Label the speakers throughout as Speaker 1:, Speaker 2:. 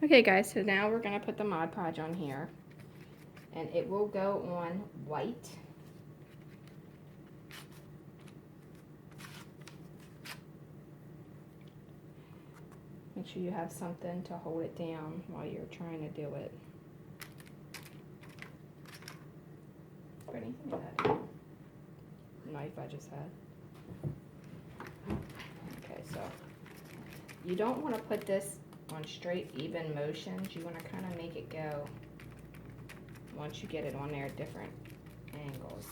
Speaker 1: Okay guys, so now we're going to put the Mod Podge on here, and it will go on white. Make sure you have something to hold it down while you're trying to do it. Ready? That knife I just had. Okay, so you don't want to put this on straight, even motions. You want to kind of make it go once you get it on there at different angles.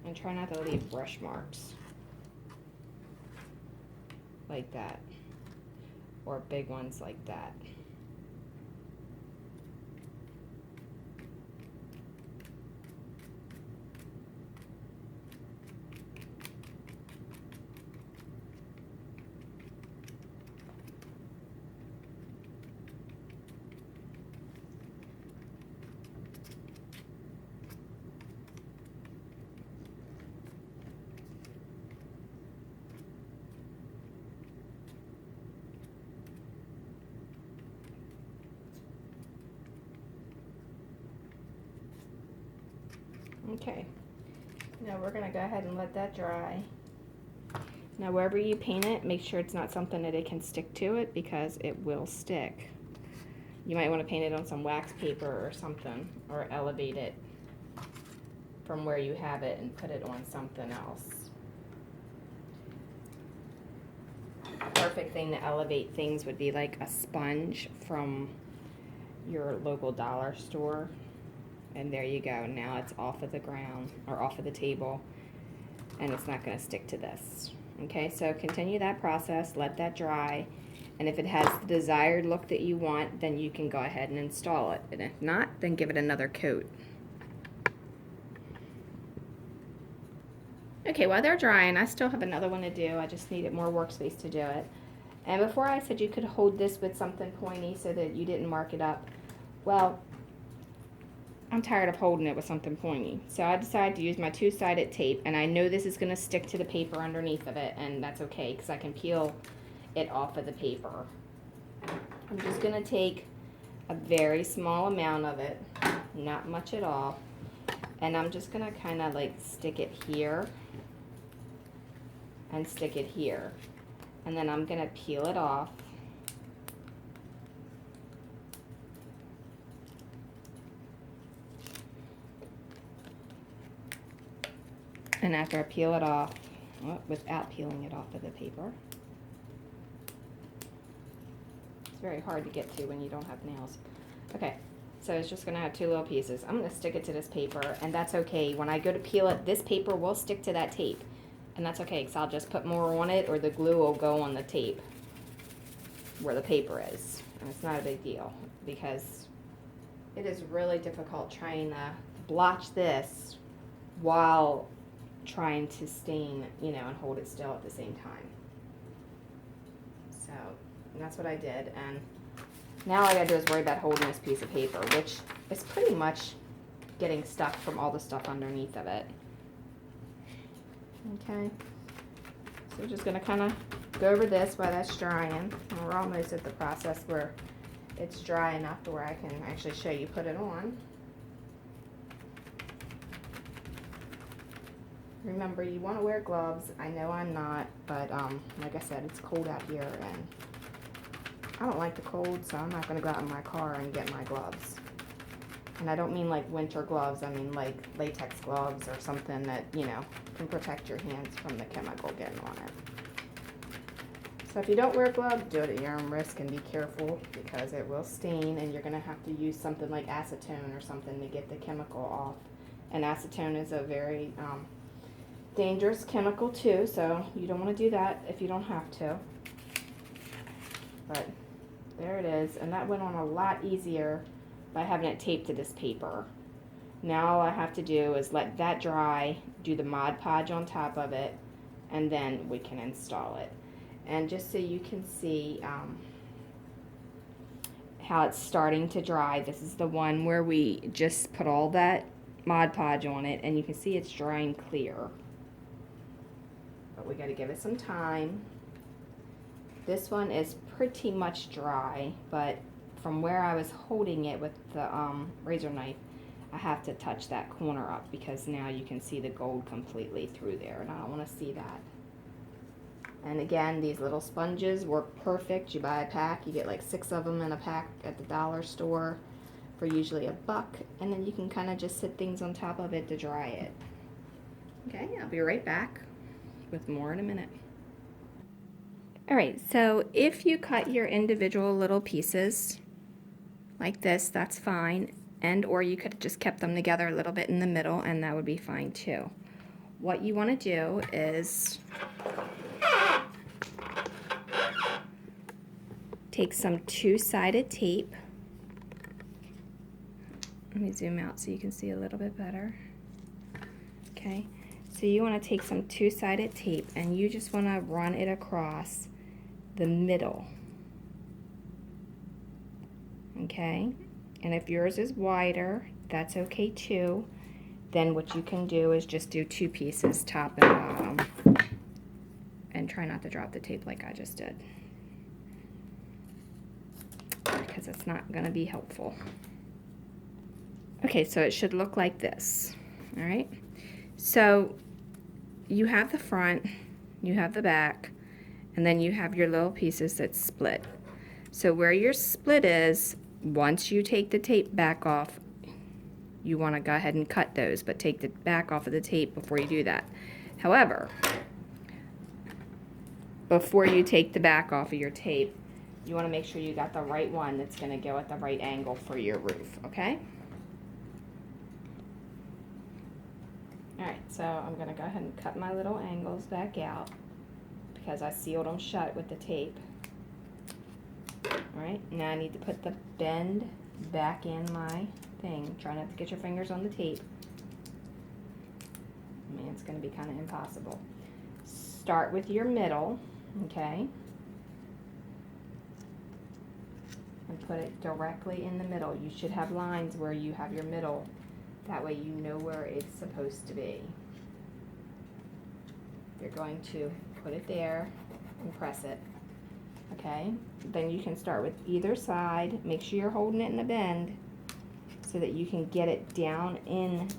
Speaker 1: And try not to leave brush marks like that, or big ones like that. Okay, now we're going to go ahead and let that dry. Now wherever you paint it, make sure it's not something that it can stick to it, because it will stick. You might want to paint it on some wax paper or something, or elevate it from where you have it and put it on something else. A perfect thing to elevate things would be like a sponge from your local dollar store. And there you go. Now it's off of the ground, or off of the table, and it's not going to stick to this. Okay, so continue that process, let that dry, and if it has the desired look that you want, then you can go ahead and install it. And if not, then give it another coat. Okay, while they're drying, I still have another one to do. I just needed more workspace to do it. And before I said you could hold this with something pointy so that you didn't mark it up. Well, I'm tired of holding it with something pointy. So I decided to use my two-sided tape, and I know this is going to stick to the paper underneath of it, and that's okay because I can peel it off of the paper. I'm just going to take a very small amount of it, not much at all, and I'm just going to kind of like stick it here and stick it here, and then I'm going to peel it off. And after I peel it off, well, without peeling it off of the paper, it's very hard to get to when you don't have nails. Okay, so it's just gonna have two little pieces. I'm gonna stick it to this paper, and that's okay. When I go to peel it, this paper will stick to that tape, and that's okay, because I'll just put more on it, or the glue will go on the tape where the paper is. And it's not a big deal, because it is really difficult trying to blotch this while trying to stain, you know, and hold it still at the same time. So, and that's what I did, and now all I gotta do is worry about holding this piece of paper, which is pretty much getting stuck from all the stuff underneath of it. Okay, so we're just gonna kind of go over this while that's drying, and we're almost at the process where it's dry enough to where I can actually show you put it on. Remember, you want to wear gloves. I know I'm not, but like I said, it's cold out here, and I don't like the cold, so I'm not going to go out in my car and get my gloves. And I don't mean like winter gloves. I mean like latex gloves or something that, you know, can protect your hands from the chemical getting on it. So if you don't wear gloves, do it at your own risk, and be careful, because it will stain, and you're going to have to use something like acetone or something to get the chemical off. And acetone is a very dangerous chemical too, so you don't want to do that if you don't have to. But there it is, and that went on a lot easier by having it taped to this paper. Now all I have to do is let that dry, do the Mod Podge on top of it, and then we can install it. And just so you can see how it's starting to dry, this is the one where we just put all that Mod Podge on it, and you can see it's drying clear. But we got to give it some time. This one is pretty much dry, but from where I was holding it with the razor knife, I have to touch that corner up because now you can see the gold completely through there, and I don't want to see that. And again, these little sponges work perfect. You buy a pack, you get like 6 of them in a pack at the dollar store for usually $1, and then you can kind of just sit things on top of it to dry it. Okay, I'll be right back with more in a minute. Alright, so if you cut your individual little pieces like this, that's fine, and or you could have just kept them together a little bit in the middle, and that would be fine too. What you want to do is take some two-sided tape. Let me zoom out so you can see a little bit better. Okay, so you want to take some two-sided tape and you just want to run it across the middle. Okay, and if yours is wider, that's okay too. Then what you can do is just do 2 pieces, top and bottom, and try not to drop the tape like I just did, because it's not going to be helpful. Okay, so it should look like this. All right, so you have the front, you have the back, and then you have your little pieces that split. So where your split is, once you take the tape back off, you want to go ahead and cut those, but take the back off of the tape before you do that. However, before you take the back off of your tape, you want to make sure you got the right one that's going to go at the right angle for your roof, okay? Alright, so I'm going to go ahead and cut my little angles back out because I sealed them shut with the tape. Alright, now I need to put the bend back in my thing. Try not to get your fingers on the tape. I mean, it's going to be kind of impossible. Start with your middle, okay? And put it directly in the middle. You should have lines where you have your middle. That way you know where it's supposed to be. You're going to put it there and press it. Okay? Then you can start with either side. Make sure you're holding it in a bend so that you can get it down in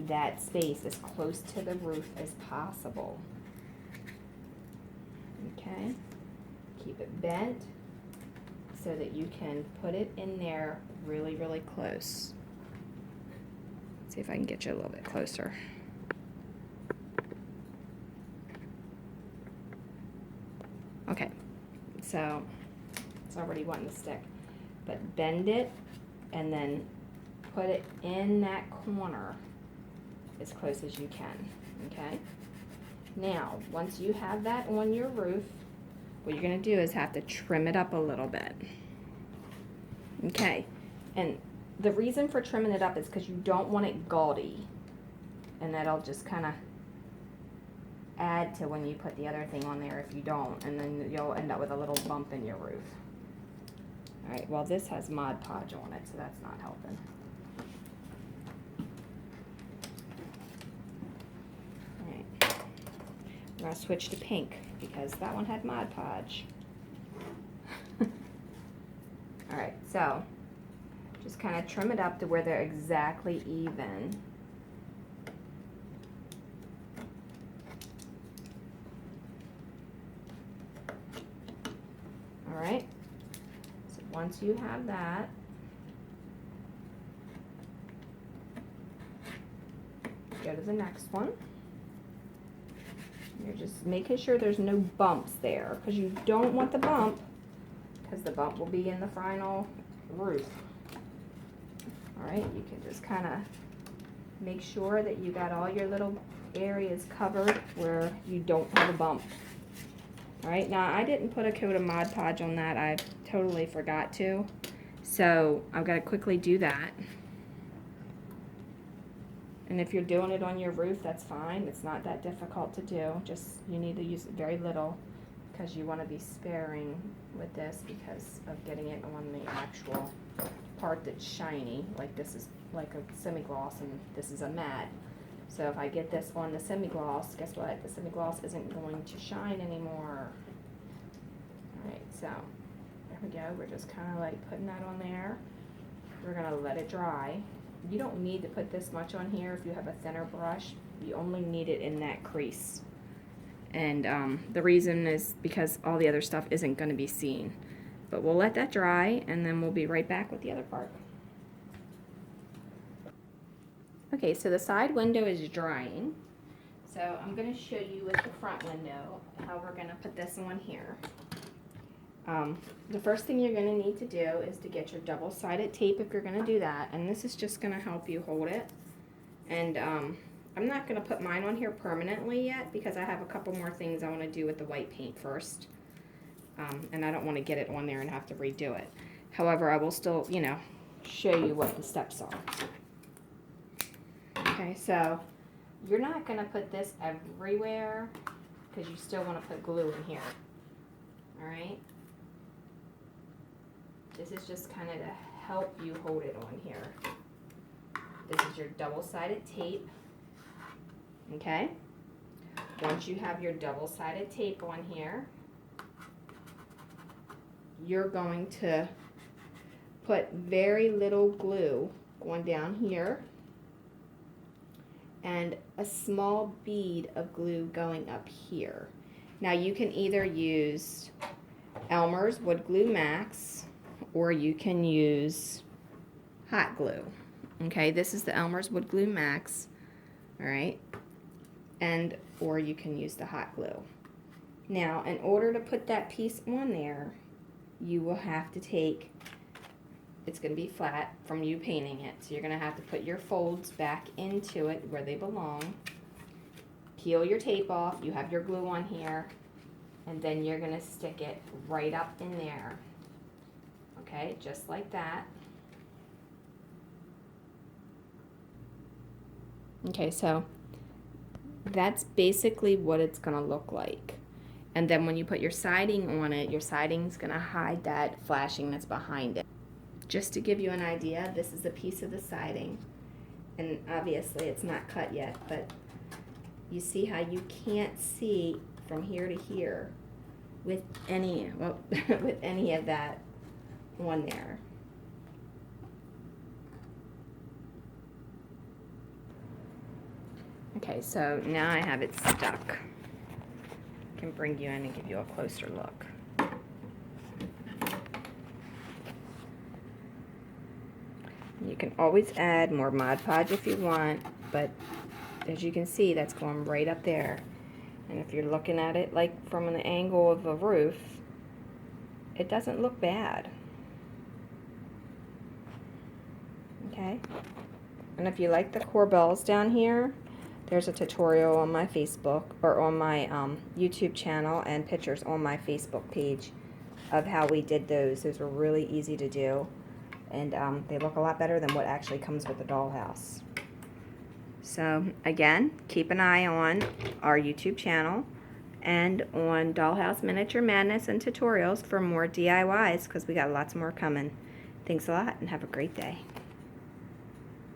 Speaker 1: that space as close to the roof as possible. Okay? Keep it bent so that you can put it in there really, really close. See if I can get you a little bit closer. Okay, so it's already wanting to stick, but bend it and then put it in that corner as close as you can, okay? Now, once you have that on your roof, what you're going to do is have to trim it up a little bit, okay? And the reason for trimming it up is because you don't want it gaudy, and that'll just kind of add to when you put the other thing on there if you don't, and then you'll end up with a little bump in your roof. Alright, well this has Mod Podge on it, so that's not helping. Alright, we're going to switch to pink because that one had Mod Podge. Alright, so just kind of trim it up to where they're exactly even. Alright, so once you have that, go to the next one. You're just making sure there's no bumps there, because you don't want the bump, because the bump will be in the final roof. Alright, you can just kind of make sure that you got all your little areas covered where you don't have a bump. Alright, now I didn't put a coat of Mod Podge on that. I totally forgot to. So I've got to quickly do that. And if you're doing it on your roof, that's fine. It's not that difficult to do. Just you need to use very little because you want to be sparing with this because of getting it on the actual part that's shiny. Like this is like a semi-gloss and this is a matte. So if I get this on the semi-gloss, guess what? The semi-gloss isn't going to shine anymore. Alright, so there we go. We're just kind of like putting that on there. We're gonna let it dry. You don't need to put this much on here if you have a thinner brush. You only need it in that crease. And the reason is because all the other stuff isn't gonna be seen. But we'll let that dry and then we'll be right back with the other part. Okay, so the side window is drying. So I'm gonna show you with the front window how we're gonna put this on here. The first thing you're going to need to do is to get your double-sided tape if you're going to do that, and this is just going to help you hold it. And I'm not going to put mine on here permanently yet because I have a couple more things I want to do with the white paint first, and I don't want to get it on there and have to redo it. However, I will still, you know, show you what the steps are. Okay, so you're not going to put this everywhere because you still want to put glue in here. All right? This is just kind of to help you hold it on here. This is your double-sided tape. Okay? Once you have your double-sided tape on here, you're going to put very little glue going down here and a small bead of glue going up here. Now you can either use Elmer's Wood Glue Max or you can use hot glue. Okay, this is the Elmer's Wood Glue Max, all right, and or you can use the hot glue. Now, in order to put that piece on there, you will have to take, it's going to be flat from you painting it, so you're going to have to put your folds back into it where they belong. Peel your tape off, you have your glue on here, and then you're going to stick it right up in there. Okay, just like that. Okay, so that's basically what it's going to look like. And then when you put your siding on it, your siding's going to hide that flashing that's behind it. Just to give you an idea, this is a piece of the siding. And obviously it's not cut yet, but you see how you can't see from here to here with any, well, with any of that on there. Okay, so now I have it stuck. I can bring you in and give you a closer look. You can always add more Mod Podge if you want, but as you can see, that's going right up there. And if you're looking at it like from an angle of a roof, it doesn't look bad. Okay? And if you like the corbels down here, there's a tutorial on my Facebook, or on my YouTube channel, and pictures on my Facebook page of how we did those. Those were really easy to do, and they look a lot better than what actually comes with the Dollhouse. So again, keep an eye on our YouTube channel and on Dollhouse Miniature Madness and tutorials for more DIYs, because we got lots more coming. Thanks a lot and have a great day.